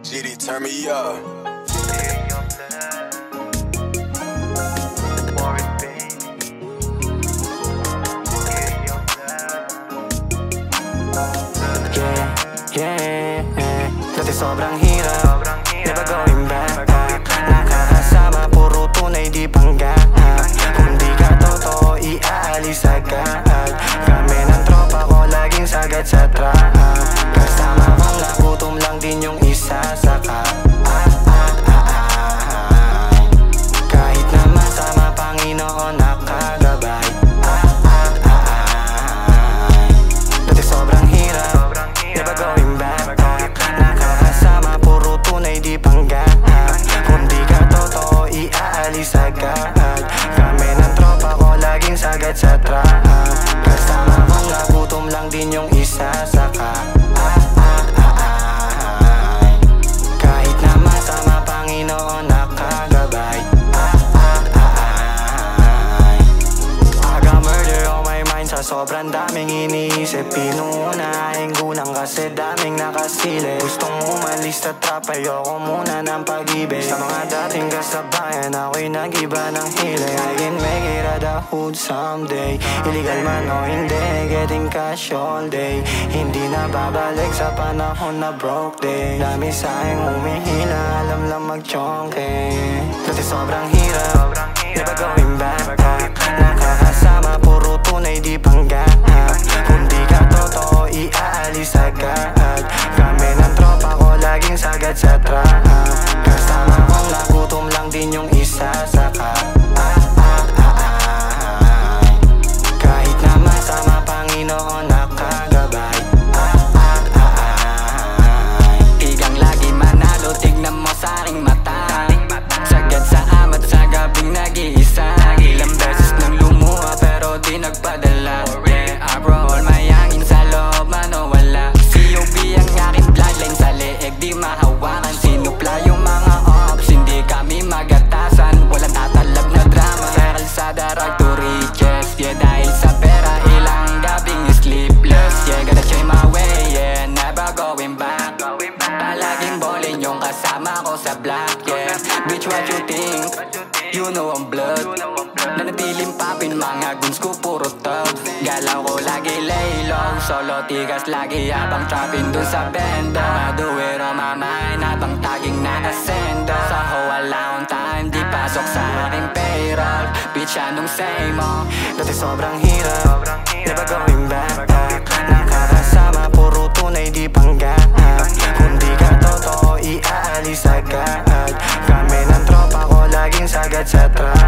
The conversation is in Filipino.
GD, turn me up. Dati sobrang hirap, never going back. Nakakasama, puro tunay di panggap. Kung di ka totoo, iaalis agad. Kami ng tropa ko, laging sagad sa trap. Kasama kong nagutom lang din yung isa sa kap. Kahit na masama, Panginoon nakagabay. Dati sobrang hirap, never going back. Nakakasama, puro tunay di panggap. Kung di ka totoo, iaalis agad. Kami ng tropa ko, laging sagad sa trap. Kasama kong nagutom lang din yung isa sa kap. Kahit na masama, Panginoon nakagabay. I got murder on my mind, sa sobrang daming iniisip. Pinuunahin ko lang kasi daming nakasili. Gustong umalis sa trap, ayoko muna ng pag-ibig. Sa mga dating kasabayan, ako'y nag-iba ng hiling. I can make it at the hood someday. Illegal man o hindi, getting cash all day. Hindi na babalik sa panahon na broke day. Dami sa'king humihila, alam lang mag-chonke. Dati sobrang hirap, never going back. Nakakasama, puro tunay di panggap. Kung di ka totoo, iaalis agad. Kami ng tropa ko, laging sagad sa trap. Kasama kong nagutom lang din yung isa sa kap. Kahit na masama, Panginoon nakagabay. Igang lagi manalo, tignan mo sa'king mata. Sagad sa amat sa gabing nag-iisa. Ilang beses nang lumuha pero di nagpadala. I roll mayangin sa loob, mano wala. COB ang aking bloodline, sa leeg di mahawakan. Sinupla yung mga ops, hindi kami magatasan. Walang tatalab na drama sa kalsada, rag to riches. Yeah, dahil sa pera, ilang gabing sleepless. Yeah, gotta change my way, yeah, never going back. Palaging ballin' yung kasama ko sa block, yeah. Bitch, what you think? You know I'm blood. Nanatiling papin, mga guns ko puro thugs. Galaw ko lagi lay low, solo tigas lagi habang trapping dun sa bendo. I do it on my mind habang taging nakasendo. Sa ho wala on time, di pasok sa aking payroll. Bitch, anong say mo? Dati sobrang hirap, never going back. Nakakasama, puro tunay di panggap. Kung di ka totoo, iaalis agad. Kami ng tropa ko, laging sagad sa trap.